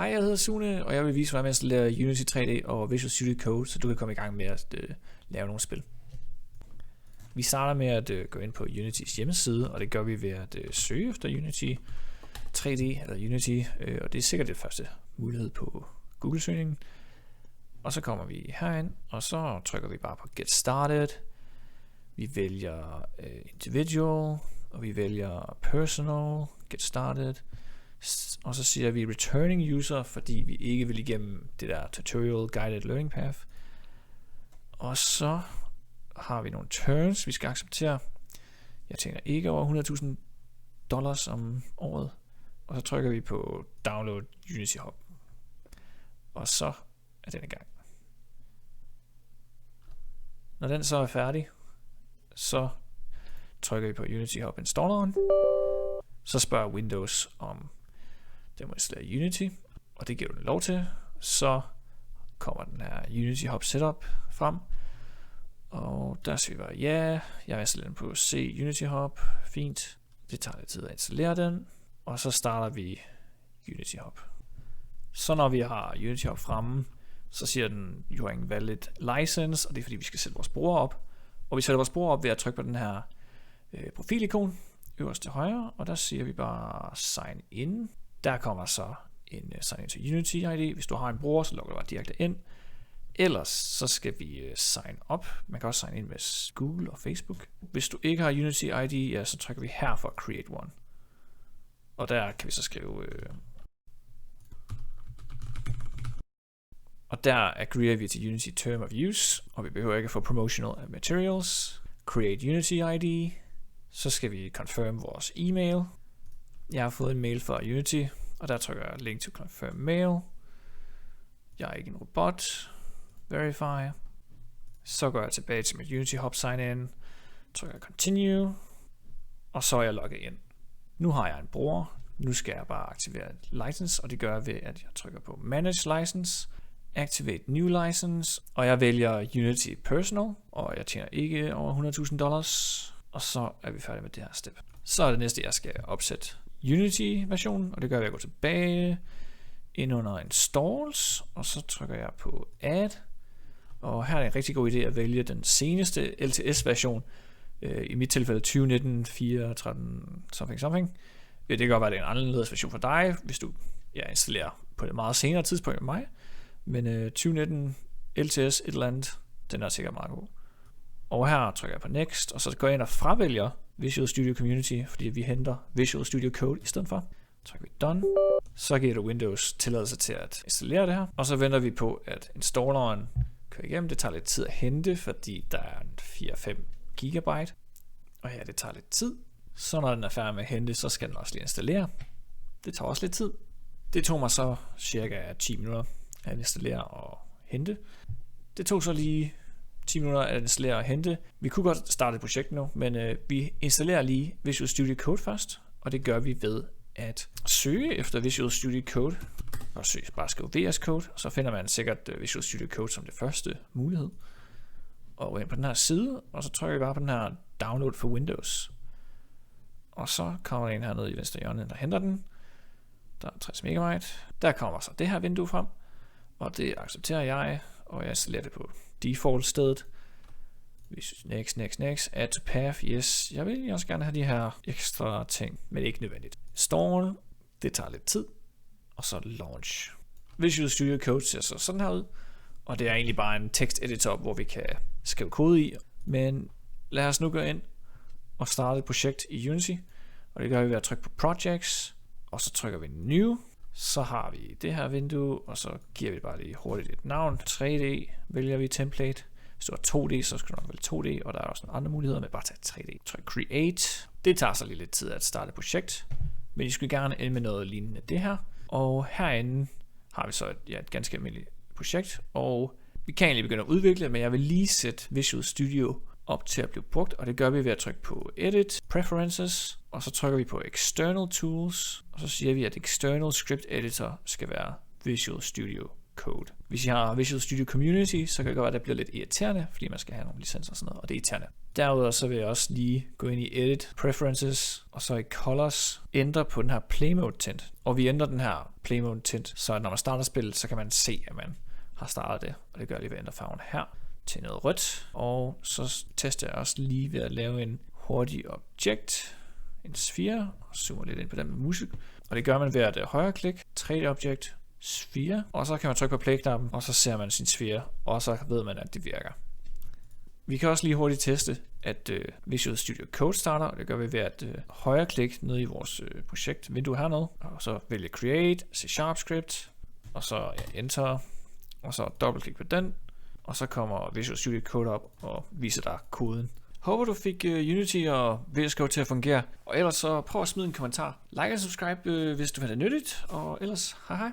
Hej, jeg hedder Sune, og jeg vil vise, hvordan man installerer Unity3D og Visual Studio Code, så du kan komme i gang med at lave nogle spil. Vi starter med at gå ind på Unitys hjemmeside, og det gør vi ved at søge efter Unity3D eller Unity, og det er sikkert det første mulighed på Google-søgningen. Og så kommer vi herind, og så trykker vi bare på Get Started. Vi vælger Individual, og vi vælger Personal, Get Started. Og så siger vi Returning User, fordi vi ikke vil igennem det der Tutorial Guided Learning Path. Og så har vi nogle terms, vi skal acceptere. Jeg tjener ikke over $100,000 om året. Og så trykker vi på Download Unity Hub. Og så er den i gang. Når den så er færdig, så trykker vi på Unity Hub installeren. Så spørger Windows om den må installere Unity, og det giver du den lov til. Så kommer den her Unity Hub Setup frem, og der siger vi bare ja, jeg vil installere den på C Unity Hub, fint. Det tager lidt tid at installere den, og så starter vi Unity Hub. Så når vi har Unity Hub fremme, så siger den you are invalid license, og det er fordi vi skal sætte vores bruger op. Og vi sætter vores bruger op ved at trykke på den her profilikon øverst til højre, og der siger vi bare sign in. Der kommer så en sign in til Unity ID. Hvis du har en bruger, så logger du bare direkte ind. Ellers så skal vi sign up. Man kan også sign in med Google og Facebook. Hvis du ikke har Unity ID, ja, så trykker vi her for at create one. Og der kan vi så skrive og der agreeer vi til Unity Term of Use, og vi behøver ikke få promotional materials. Create Unity ID. Så skal vi confirm vores e-mail. Jeg har fået en mail fra Unity, og der trykker jeg link to confirm mail. Jeg er ikke en robot. Verify. Så går jeg tilbage til mit Unity Hub sign in. Trykker continue. Og så er jeg logget ind. Nu har jeg en bruger. Nu skal jeg bare aktivere license, og det gør jeg ved at jeg trykker på manage license. Activate new license, og jeg vælger Unity Personal, og jeg tjener ikke over $100,000, og så er vi færdige med det her step. Så er det næste, jeg skal opsætte Unity-versionen, og det gør jeg ved at gå tilbage ind under Installs, og så trykker jeg på Add, og her er det en rigtig god idé at vælge den seneste LTS-version, i mit tilfælde 2019 4.13 something. Det kan godt være, det er en anderledes version for dig, hvis du installerer på et meget senere tidspunkt end mig. Men 2019 LTS et eller andet, den er sikkert meget god. Og her trykker jeg på Next, og så går jeg ind og fravælger Visual Studio Community, fordi vi henter Visual Studio Code i stedet for. Trykker vi Done. Så giver du Windows tilladelse til at installere det her. Og så venter vi på, at installeren kører igennem. Det tager lidt tid at hente, fordi der er 4-5 GB. Og ja, det tager lidt tid. Så når den er færdig med at hente, så skal den også lige installere. Det tager også lidt tid. Det tog mig så cirka 10 minutter at installere og hente. Det tog så lige 10 minutter at installere og hente. Vi kunne godt starte et projekt nu, men vi installerer lige Visual Studio Code først, og det gør vi ved at søge efter Visual Studio Code. Og bare skrive vscode, og så finder man sikkert Visual Studio Code som det første mulighed. Og ind på den her side, og så trykker vi bare på den her Download for Windows. Og så kommer der en her nede i venstre hjørne, der henter den. Der er 60 MB. Der kommer så det her vindue frem. Og det accepterer jeg, og jeg installerer det på default stedet. Next, add to path, yes. Jeg vil også gerne have de her ekstra ting, men ikke nødvendigt. Install, det tager lidt tid, og så launch. Visual Studio Code ser så sådan her ud, og det er egentlig bare en teksteditor, hvor vi kan skrive kode i. Men lad os nu gå ind og starte et projekt i Unity, og det gør vi ved at trykke på Projects, og så trykker vi New. Så har vi det her vindue, og så giver vi bare lige hurtigt et navn. 3D vælger vi template. Hvis du har 2D, så skal du nok vælge 2D, og der er også nogle andre muligheder med bare at tage 3D. Tryk Create. Det tager så lige lidt tid at starte et projekt, men I skulle gerne ende med noget lignende det her. Og herinde har vi så et ganske almindeligt projekt, og vi kan egentlig begynde at udvikle, men jeg vil lige sætte Visual Studio op til at blive brugt, og det gør vi ved at trykke på Edit, Preferences, og så trykker vi på External Tools, og så siger vi, at External Script Editor skal være Visual Studio Code. Hvis I har Visual Studio Community, så kan det godt være, at det bliver lidt irriterende, fordi man skal have nogle licenser og sådan noget, og det er irriterende. Derudover så vil jeg også lige gå ind i Edit, Preferences, og så i Colors, ændre på den her Play Mode Tint. Og vi ændrer den her Play Mode Tint, så når man starter spillet, så kan man se, at man har startet det. Og det gør jeg lige ved at ændre farven her til noget rødt. Og så tester jeg også lige ved at lave en hurtig objekt, en sfære, og zoomer lidt ind på den med musik. Og det gør man ved at højreklik, 3D Object, sfære, og så kan man trykke på play-knappen, og så ser man sin sfære, og så ved man, at det virker. Vi kan også lige hurtigt teste, at Visual Studio Code starter, og det gør vi ved at højreklikke ned i vores projektvindue hernede, og så vælge Create, C# Script, og så Enter, og så dobbeltklik på den, og så kommer Visual Studio Code op og viser dig koden. Håber du fik Unity og vscode til at fungere, og ellers så prøv at smide en kommentar. Like og subscribe, hvis du fandt det nyttigt, og ellers hej hej.